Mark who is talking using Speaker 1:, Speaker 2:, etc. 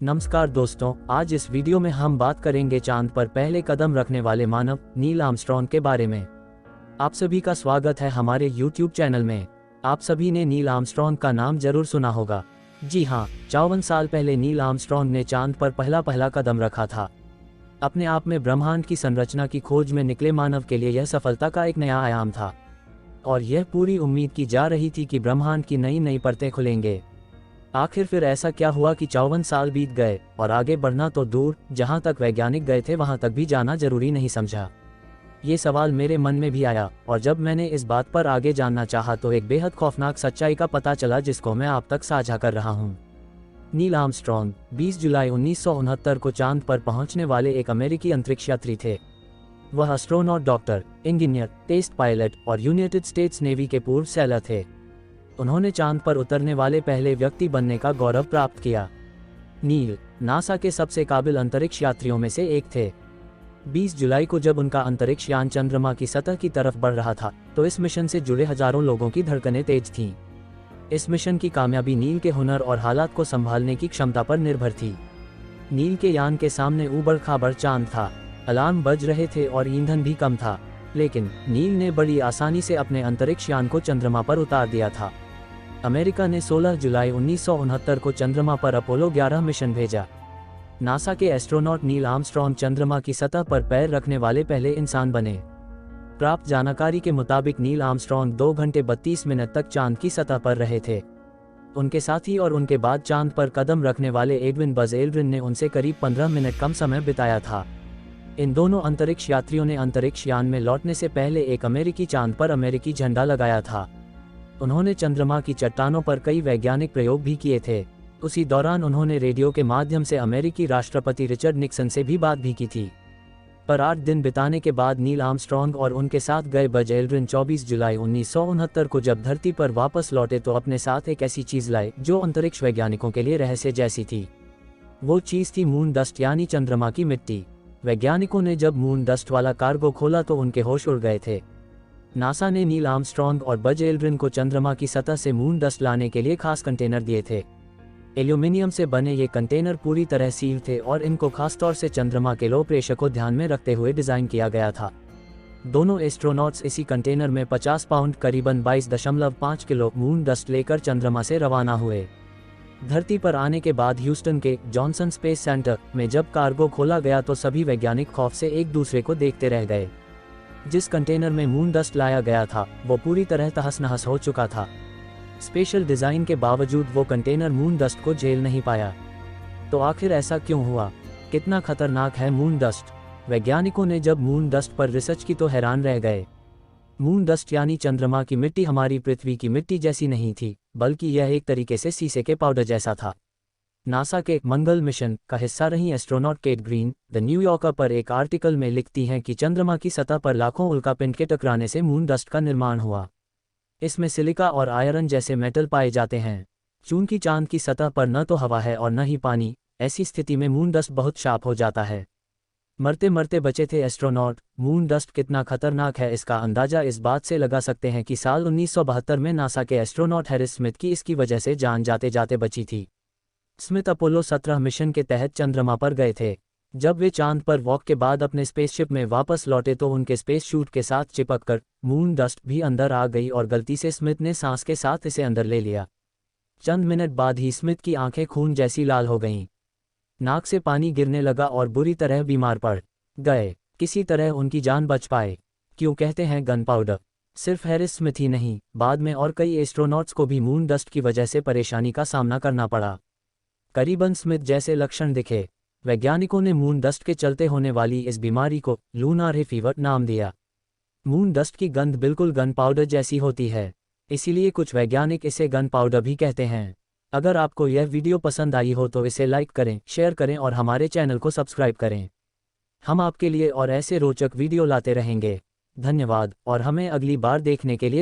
Speaker 1: नमस्कार दोस्तों, आज इस वीडियो में हम बात करेंगे चांद पर पहले कदम रखने वाले मानव नील आर्मस्ट्रॉन्ग के बारे में। आप सभी का स्वागत है हमारे YouTube चैनल में। आप सभी ने नील आर्मस्ट्रॉन्ग का नाम जरूर सुना होगा। जी हाँ, 54 साल पहले नील आर्मस्ट्रॉन्ग ने चांद पर पहला कदम रखा था। अपने आप में ब्रह्मांड की संरचना की खोज में निकले मानव के लिए यह सफलता का एक नया आयाम था और यह पूरी उम्मीद की जा रही थी कि ब्रह्मांड की नई नई परतें खुलेंगे। आखिर फिर ऐसा क्या हुआ कि 54 साल बीत गए और आगे बढ़ना तो दूर, जहां तक वैज्ञानिक गए थे वहां तक भी जाना जरूरी नहीं समझा। ये सवाल मेरे मन में भी आया और जब मैंने इस बात पर आगे जानना चाहा तो एक बेहद खौफनाक सच्चाई का पता चला जिसको मैं आप तक साझा कर रहा हूँ। नील आर्मस्ट्रॉन्ग 20 जुलाई 1969 को चांद पर पहुंचने वाले एक अमेरिकी अंतरिक्ष यात्री थे। वह astronaut, doctor, engineer, test pilot और यूनाइटेड स्टेट्स नेवी के पूर्व सैलर थे। उन्होंने चांद पर उतरने वाले पहले व्यक्ति बनने का गौरव प्राप्त किया। नील नासा के सबसे काबिल अंतरिक्ष यात्रियों में से एक थे। 20 जुलाई को जब उनका अंतरिक्ष यान चंद्रमा की सतह की तरफ बढ़ रहा था तो इस मिशन से जुड़े हजारों लोगों की धड़कनें तेज थीं। इस मिशन की कामयाबी नील के हुनर और हालात को संभालने की क्षमता पर निर्भर थी। नील के यान के सामने ऊबड़ खाबड़ चांद था, अलार्म बज रहे थे और ईंधन भी कम था, लेकिन नील ने बड़ी आसानी से अपने अंतरिक्ष यान को चंद्रमा पर उतार दिया था। अमेरिका ने 16 जुलाई 1969 को चंद्रमा पर अपोलो 11 मिशन भेजा। नासा के एस्ट्रोनॉट नील आर्मस्ट्रॉन्ग चंद्रमा की सतह पर पैर रखने वाले पहले इंसान बने। प्राप्त जानकारी के मुताबिक नील आर्मस्ट्रॉन्ग 2 घंटे 32 मिनट तक चांद की सतह पर रहे थे। उनके साथी और उनके बाद चांद पर कदम रखने वाले एडविन बज एल्ड्रिन ने उनसे करीब 15 मिनट कम समय बिताया था। इन दोनों अंतरिक्ष यात्रियों ने अंतरिक्ष यान में लौटने से पहले एक अमेरिकी चांद पर अमेरिकी झंडा लगाया था। उन्होंने चंद्रमा की चट्टानों पर कई वैज्ञानिक प्रयोग भी किए थे। उसी दौरान उन्होंने रेडियो के माध्यम से अमेरिकी राष्ट्रपति रिचर्ड निक्सन से भी बात भी की थी। पर 8 दिन बिताने के बाद नील आर्मस्ट्रॉन्ग और उनके साथ गए बज एल्ड्रिन 24 जुलाई 1969 को जब धरती पर वापस लौटे तो अपने साथ एक ऐसी चीज लाए जो अंतरिक्ष वैज्ञानिकों के लिए रहस्य जैसी थी। वो चीज थी मून डस्ट, यानी चंद्रमा की मिट्टी। वैज्ञानिकों ने जब मून डस्ट वाला कार्गो खोला तो उनके होश उड़ गए थे। नासा ने नील आर्मस्ट्रॉन्ग और बज एल्ड्रिन को चंद्रमा की सतह से मून डस्ट लाने के लिए खास कंटेनर दिए थे। एल्यूमिनियम से बने ये कंटेनर पूरी तरह सील थे और इनको खासतौर से चंद्रमा के लो प्रेशर को ध्यान में रखते हुए डिजाइन किया गया था। दोनों एस्ट्रोनॉट्स इसी कंटेनर में 50 पाउंड करीबन 22.5 किलो मून डस्ट लेकर चंद्रमा से रवाना हुए। धरती पर आने के बाद ह्यूस्टन के जॉनसन स्पेस सेंटर में जब कार्गो खोला गया तो सभी वैज्ञानिक खौफ से एक दूसरे को देखते रह गए। जिस कंटेनर में मून डस्ट लाया गया था वो पूरी तरह तहस नहस हो चुका था। स्पेशल डिजाइन के बावजूद वो कंटेनर मून डस्ट को झेल नहीं पाया। तो आखिर ऐसा क्यों हुआ? कितना खतरनाक है मून डस्ट? वैज्ञानिकों ने जब मून डस्ट पर रिसर्च की तो हैरान रह गए। मून डस्ट यानी चंद्रमा की मिट्टी हमारी पृथ्वी की मिट्टी जैसी नहीं थी, बल्कि यह एक तरीके से शीशे के पाउडर जैसा था। नासा के मंगल मिशन का हिस्सा रही astronaut Kate Green the New Yorker पर एक आर्टिकल में लिखती हैं कि चंद्रमा की सतह पर लाखों उल्कापिंड के टकराने से मून डस्ट का निर्माण हुआ। इसमें सिलिका और आयरन जैसे मेटल पाए जाते हैं। चूंकि चांद की सतह पर न तो हवा है और न ही पानी, ऐसी स्थिति में मून डस्ट बहुत शार्प हो जाता है। मरते मरते बचे थे एस्ट्रोनॉट। मून डस्ट कितना खतरनाक है इसका अंदाजा इस बात से लगा सकते हैं कि साल 1972 में नासा के एस्ट्रोनॉट हैरिस स्मिथ की इसकी वजह से जान जाते जाते बची थी। स्मिथ अपोलो 17 मिशन के तहत चंद्रमा पर गए थे। जब वे चांद पर वॉक के बाद अपने स्पेसशिप में वापस लौटे तो उनके स्पेस शूट के साथ चिपककर मून डस्ट भी अंदर आ गई और गलती से स्मिथ ने सांस के साथ इसे अंदर ले लिया। चंद मिनट बाद ही स्मिथ की आंखें खून जैसी लाल हो गईं। नाक से पानी गिरने लगा और बुरी तरह बीमार पड़ गए। किसी तरह उनकी जान बच पाए। क्यों कहते हैं गन पाउडर? सिर्फ हैरिस स्मिथ ही नहीं, बाद में और कई एस्ट्रोनॉट्स को भी मून डस्ट की वजह से परेशानी का सामना करना पड़ा। करीबन स्मिथ जैसे लक्षण दिखे। वैज्ञानिकों ने मून डस्ट के चलते होने वाली इस बीमारी को लूनार हे फीवर नाम दिया। मून डस्ट की गंध बिल्कुल गन पाउडर जैसी होती है, इसीलिए कुछ वैज्ञानिक इसे गन पाउडर भी कहते हैं। अगर आपको यह वीडियो पसंद आई हो तो इसे लाइक करें, शेयर करें और हमारे चैनल को सब्सक्राइब करें। हम आपके लिए और ऐसे रोचक वीडियो लाते रहेंगे। धन्यवाद और हमें अगली बार देखने के लिए